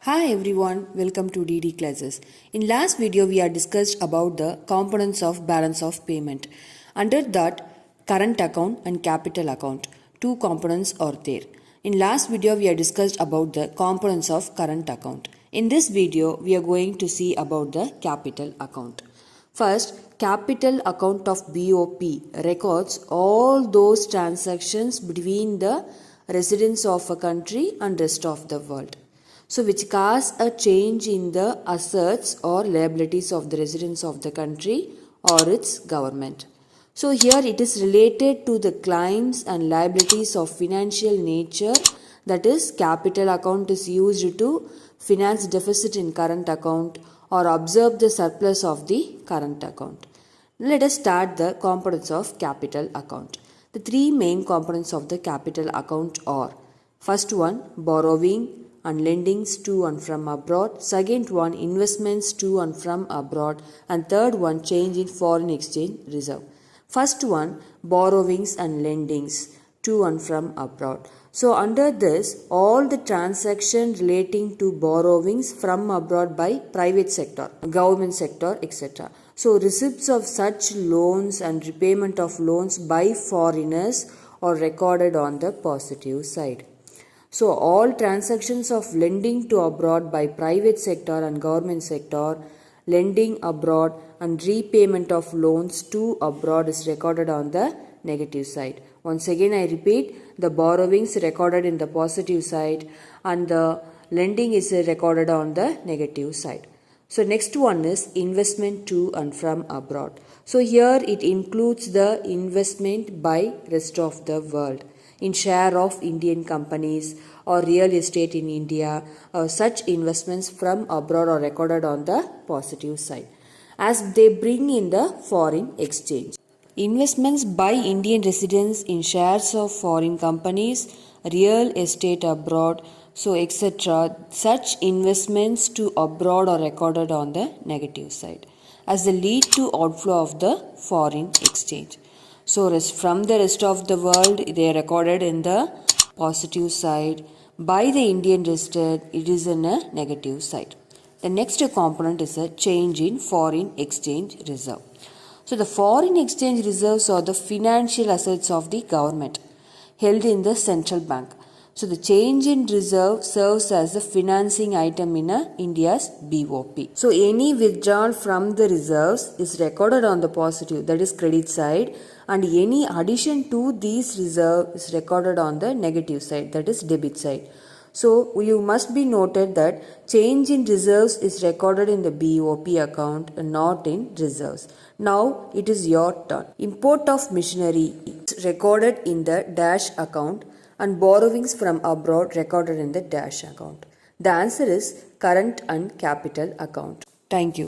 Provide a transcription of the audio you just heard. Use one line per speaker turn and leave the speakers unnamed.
Hi everyone, welcome to DD classes. In last video we have discussed about the components of balance of payment. Under that, current account and capital account, two components are there. In last video we have discussed about the components of current account. In this video we are going to see about the capital account. First, capital account of BOP records all those transactions between the residents of a country and rest of the world. So which cause a change in the assets or liabilities of the residents of the country or its government. So here it is related to the claims and liabilities of financial nature, that is capital account is used to finance deficit in current account or observe the surplus of the current account. Let us start the components of capital account. The three main components of the capital account are: first one, borrowing and lendings to and from abroad, second one, investments to and from abroad, and third one, change in foreign exchange reserve. First one, borrowings and lendings to and from abroad. So under this, all the transactions relating to borrowings from abroad by private sector, government sector, etc. So receipts of such loans and repayment of loans by foreigners are recorded on the positive side. So all transactions of lending to abroad by private sector and government sector, lending abroad and repayment of loans to abroad is recorded on the negative side. Once again I repeat, the borrowings recorded in the positive side and the lending is recorded on the negative side. So next one is investment to and from abroad. So here it includes the investment by rest of the world in share of Indian companies or real estate in India. Such investments from abroad are recorded on the positive side as they bring in the foreign exchange. Investments by Indian residents in shares of foreign companies, real estate abroad, so etc. Such investments to abroad are recorded on the negative side as they lead to outflow of the foreign exchange. So from the rest of the world, they are recorded in the positive side. By the Indian resident, it is in a negative side. The next component is a change in foreign exchange reserve. So the foreign exchange reserves are the financial assets of the government held in the central bank. So the change in reserve serves as a financing item in India's BOP. So any withdrawal from the reserves is recorded on the positive, that is credit side, and any addition to these reserves is recorded on the negative side, that is debit side. So you must be noted that change in reserves is recorded in the BOP account and not in reserves. Now it is your turn. Import of machinery is recorded in the dash account and borrowings from abroad recorded in the dash account. The answer is current and capital account. Thank you.